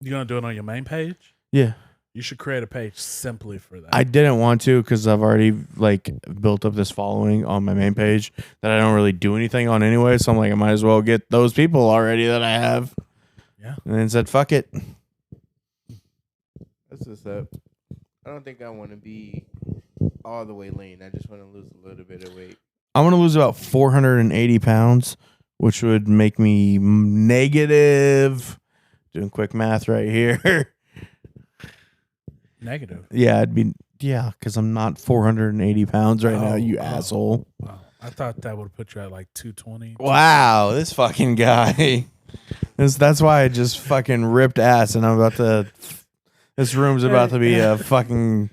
You gonna do it on your main page? Yeah. You should create a page simply for that. I didn't want to because I've already built up this following on my main page that I don't really do anything on anyway. So I'm like, I might as well get those people already that I have. Yeah. And then said, fuck it. That's what's up. I don't think I want to be all the way lean. I just want to lose a little bit of weight. I'm going to lose about 480 pounds, which would make me negative. Doing quick math right here. Negative. Yeah, because I'm not 480 pounds right now, you asshole. Wow. I thought that would put you at like 220. Wow, this fucking guy. That's why I just fucking ripped ass, and I'm about to. This room's about to be a fucking.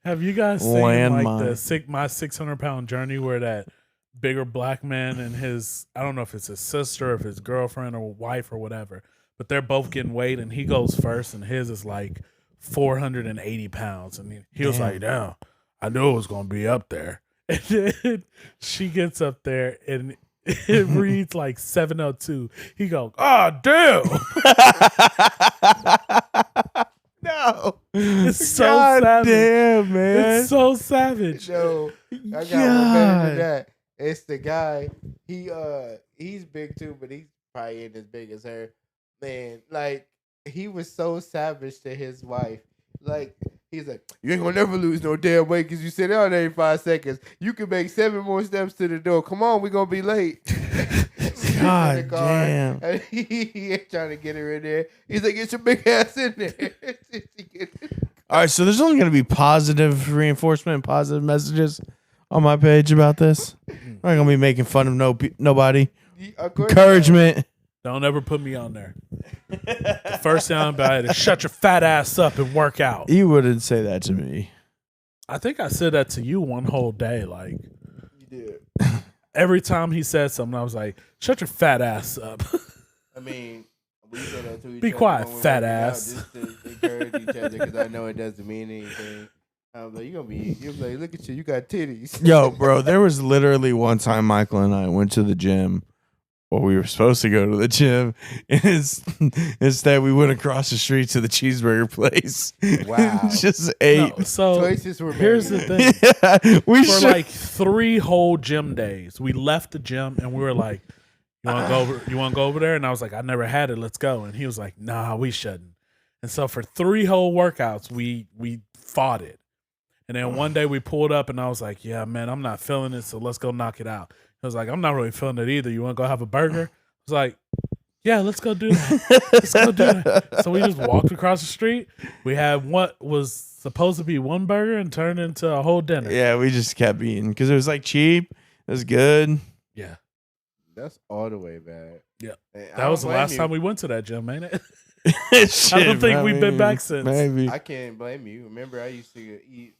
Have you guys seen Landmine. like my 600-pound journey where that bigger black man and his, I don't know if it's his sister, if his girlfriend or wife or whatever, but they're both getting weighed and he goes first and his is like 480 pounds. And he was like, damn, I knew it was going to be up there. And then she gets up there and it reads like 702. He goes, oh, damn. No. It's so God savage. damn, man. It's so savage. No, I got one better than that. It's the guy. He's big too, but he's probably ain't as big as her. Man, like he was so savage to his wife. Like he's like, you ain't gonna never lose no damn weight because you sit down every 5 seconds. You can make 7 more steps to the door. Come on, we gonna be late. God damn. And he ain't trying to get her in there. He's like, get your big ass in there. All right, so there's only going to be positive reinforcement and positive messages on my page about this. I'm not going to be making fun of nobody. Encouragement. Don't ever put me on there. The first thing I'm about is shut your fat ass up and work out. You wouldn't say that to me. I think I said that to you one whole day. Like, You did. every time he said something, I was like, shut your fat ass up. I mean, we say that to each Be other quiet, when we're fat working out, ass. just to encourage each other because I know it doesn't mean anything. I'm like, you're like, look at you got titties. Yo, bro, there was literally one time Michael and I went to the gym. Well, we were supposed to go to the gym. Instead, we went across the street to the cheeseburger place. Wow. Just ate. No, so Choices were here's made. the thing. Yeah, we For should. like 3 whole gym days, we left the gym and we were like, you want to go over? You want to go over there? And I was like, I never had it. Let's go. And he was like, nah, we shouldn't. And so for 3 whole workouts, we fought it. And then one day we pulled up and I was like, yeah, man, I'm not feeling it. So let's go knock it out. He was like, I'm not really feeling it either. You want to go have a burger? I was like, yeah, let's go do that. Let's go do that. So we just walked across the street. We had what was supposed to be one burger and turned into a whole dinner. Yeah, we just kept eating because it was like cheap. It was good. Yeah. That's all the way bad. Yeah. And I That was the don't blame last you. time we went to that gym, ain't it? Shit, I don't think we've been back since. Maybe. I can't blame you. Remember, I used to eat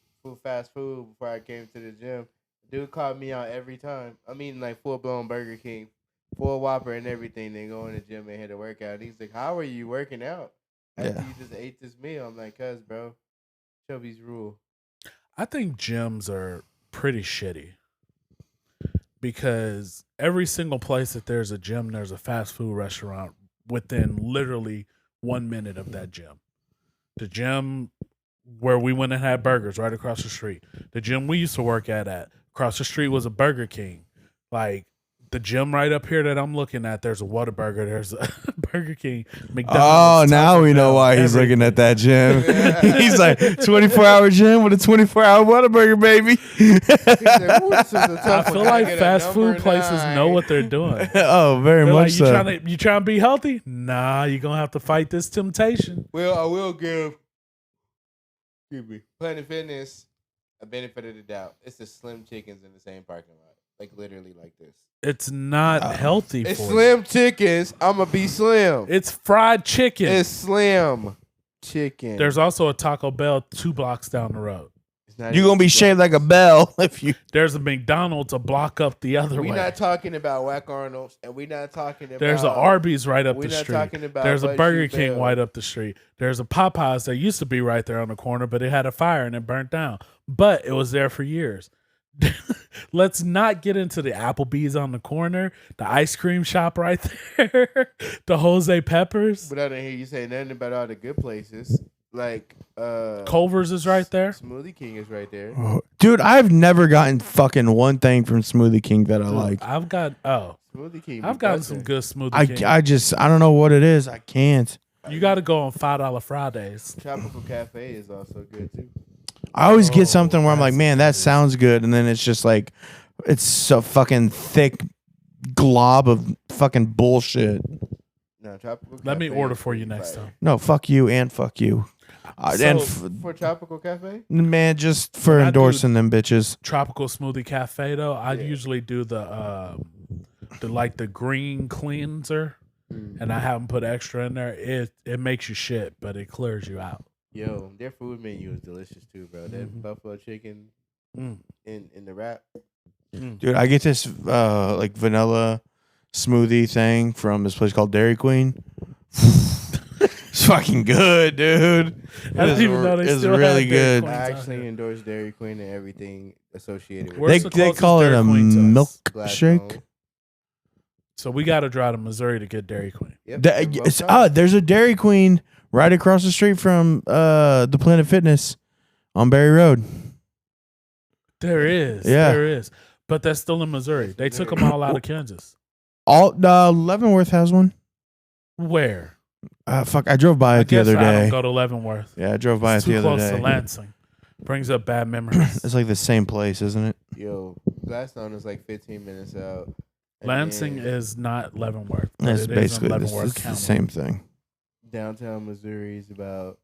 fast food before I came to the gym. Dude called me out every time. I'm eating like full blown Burger King, full Whopper and everything. Then go in the gym and hit a workout. He's like, "How are you working out after Yeah. you just ate this meal?" I'm like, "Cuz, bro, Chubby's rule." I think gyms are pretty shitty because every single place that there's a gym, there's a fast food restaurant within literally 1 minute of that gym. The gym where we went and had burgers right across the street. The gym we used to work at across the street was a Burger King. Like the gym right up here that I'm looking at, there's a Whataburger, there's a Burger King, Oh, McDonald's. now Taco we know Bell, why he's everything. looking at that gym. He's like 24-hour gym with a 24-hour Whataburger, baby. I feel like fast food places know what they're doing. Oh, very They're much like, so. you trying to be healthy? Nah, you're gonna have to fight this temptation. Well, I will give, excuse me, Planet Fitness a benefit of the doubt. It's the Slim Chickens in the same parking lot, like literally like this. It's not healthy It's for Slim Chickens. I'ma be slim. you. It's fried chicken. It's Slim Chicken. There's also a Taco Bell 2 blocks down the road. It's not You're even going to be two shaped blocks. like a bell if you. There's a McDonald's a block up the other We're way. not talking about Whack Arnold's, and we're not talking about. There's a Arby's right up We're the not street. talking about There's a Bud Burger Shoe King Bell. right up the street. There's a Popeyes that used to be right there on the corner, but it had a fire and it burnt down. But it was there for years. Let's not get into the Applebee's on the corner, the ice cream shop right there, the Jose Peppers. But I didn't hear you say nothing about all the good places. Like Culver's is right there. Smoothie King is right there. Dude, I've never gotten fucking one thing from Smoothie King that I like. I've got Smoothie King. I've be gotten bussin'. some good Smoothie King. I don't know what it is. I can't. You got to go on $5 Fridays. Tropical Cafe is also good too. I always Oh, get something where I'm like, that's man, that good. sounds good. And then it's just like, it's so fucking thick glob of fucking bullshit. No, Tropical Let me Cafe order is for you pretty next fire. time. No, fuck you and fuck you. So- For Tropical Cafe? Man, just for When I endorsing them bitches. Tropical Smoothie Cafe though, I usually do the green cleanser, and I haven't put extra in there. It makes you shit, but it clears you out. Yo, their food menu is delicious too, bro. That Mhm. buffalo chicken Mm. in the wrap. Dude, I get this like vanilla smoothie thing from this place called Dairy Queen. It's fucking good, dude. I didn't even know they It's still really had Dairy good. I Queens out actually here. endorse Dairy Queen and everything associated with Where's the They closest call it Dairy a Queen to us? milkshake. Gladstone. So we got to drive to Missouri to get Dairy Queen. Yep, they're both done. There's a Dairy Queen right across the street from the Planet Fitness on Berry Road. There is. Yeah. There is. But that's still in Missouri. They took them all out of Kansas. All Leavenworth has one. Where? Fuck, I drove by it the guess other I don't day. go to Leavenworth. Yeah, I drove by It's it the too other close day. to Lansing. Brings up bad memories. It's like the same place, isn't it? Yo, Gladstone is like 15 minutes out. And Lansing then is not Leavenworth. But It's it is in basically Leavenworth it's the County. same thing. downtown Missouri is about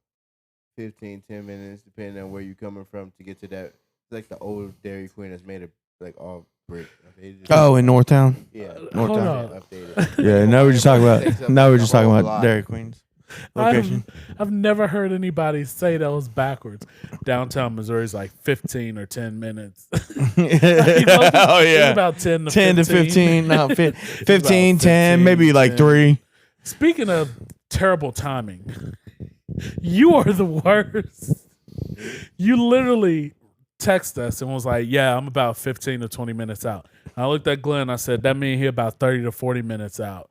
10 minutes, depending on where you're coming from to get to that. It's like the old Dairy Queen that's made of like all brick. They just- Oh, in Northtown. yeah. Hold Northtown on. updated. Yeah, now we're just talking Takes about up now we're the just talking whole about block. Dairy Queen's location. I've never heard anybody say those backwards. Downtown Missouri is like 15 or 10 minutes. Oh It's yeah, about 10 to 10 to 15, no, 15, 10, maybe like 10. 3. Speaking of terrible timing, you are the worst. You literally text us and was like, yeah, I'm about 15 to 20 minutes out. I looked at Glenn. I said, that means he about 30 to 40 minutes out.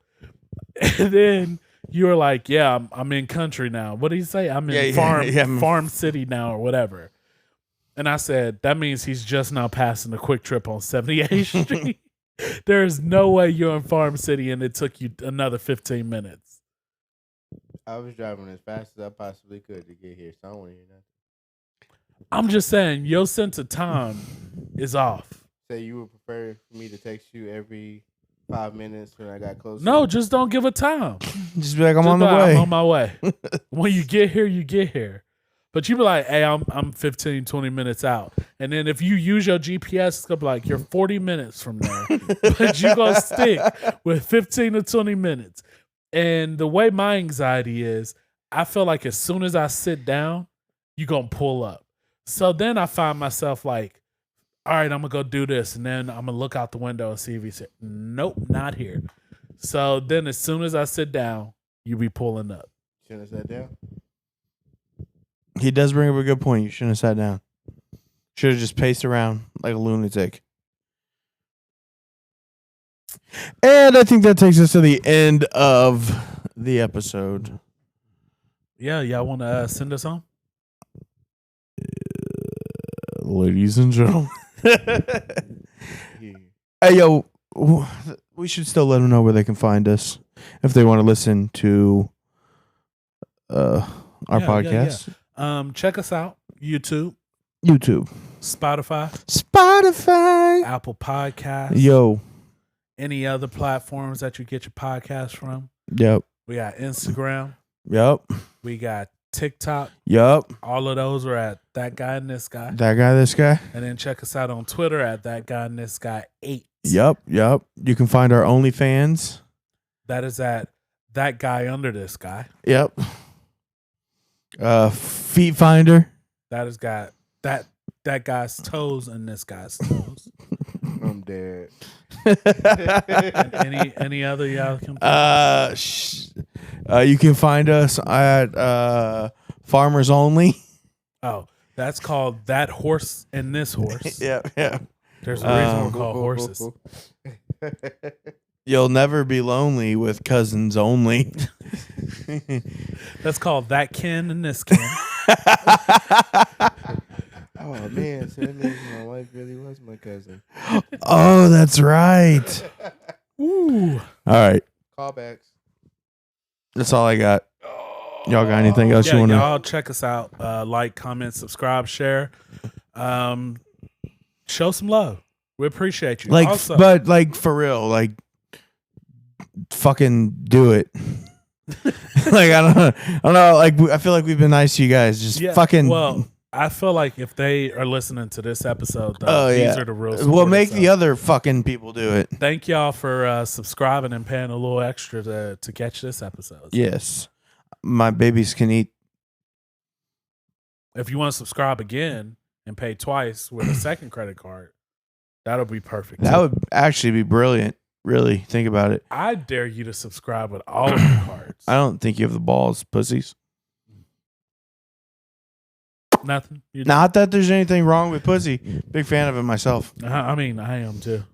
And then you were like, yeah, I'm in country now. What did he say? I'm in farm city now or whatever. And I said, that means he's just now passing a quick trip on 78th Street. There is no way you're in Farm City and it took you another 15 minutes. I was driving as fast as I possibly could to get here, so I don't want to hear nothing. I'm just saying, your sense of time is off. Say you would prefer for me to text you every 5 minutes when I got close. No, just don't give a time. Just be like, I'm Just on the be like, way. I'm on my way. When you get here, you get here. But you be like, hey, I'm 15, 20 minutes out. And then if you use your GPS, it's going to be like, you're 40 minutes from there. But you're going to stick with 15 to 20 minutes. And the way my anxiety is, I feel like as soon as I sit down, you're going to pull up. So then I find myself like, all right, I'm going to go do this. And then I'm going to look out the window and see if he said, nope, not here. So then as soon as I sit down, you be pulling up. Shouldn't have sat down. He does bring up a good point. You shouldn't have sat down. Should have just paced around like a lunatic. And I think that takes us to the end of the episode. Yeah, y'all want to send us home? Ladies and gentlemen. Yeah. Hey, yo, we should still let them know where they can find us if they want to listen to our podcast. Check us out. YouTube, YouTube. Spotify, Apple Podcasts. Yo. Any other platforms that you get your podcast from. Yep. We got Instagram. Yep. We got TikTok. Yep. All of those are at That Guy and This Guy. That guy, this guy. And then check us out on Twitter at That Guy and This Guy 8. Yep. You can find our OnlyFans. That is at That Guy Under This Guy. Yep. Feet Finder. That has got that guy's toes and this guy's toes. I'm dead. And any other y'all can You can find us at Farmers Only. Oh, that's called That Horse and This Horse. Yeah. There's a reason we're called horses. You'll never be lonely with cousins only. That's called That Kin and This Kin. Oh man, so that means my wife really was my cousin. Oh, that's right. Ooh. All right. Callbacks. That's all I got. Y'all got anything else you want to? Y'all check us out. Like, comment, subscribe, share. Show some love. We appreciate you. Like, also, but like for real, like, fucking do it. Like I don't know. Like I feel like we've been nice to you guys. Just fucking. Well, I feel like if they are listening to this episode, though, these are the real. We'll make supporters, the other fucking people do it. Thank y'all for subscribing and paying a little extra to catch this episode. Yes, my babies can eat. If you want to subscribe again and pay twice with a second credit card, That'll be perfect. That would actually be brilliant. Really, think about it. I dare you to subscribe with all of your cards. I don't think you have the balls, pussies. Nothing. You Not that there's anything wrong with pussy. Big fan of it myself. I mean, I am too.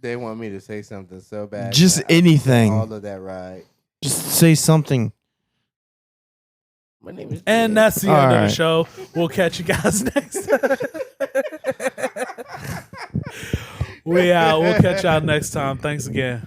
They want me to say something so bad. Just but I- anything. All of that right. Just say something. My name is. And Jay. that's the All end of the right. show. We'll catch you guys next time. We'll catch y'all next time. Thanks again.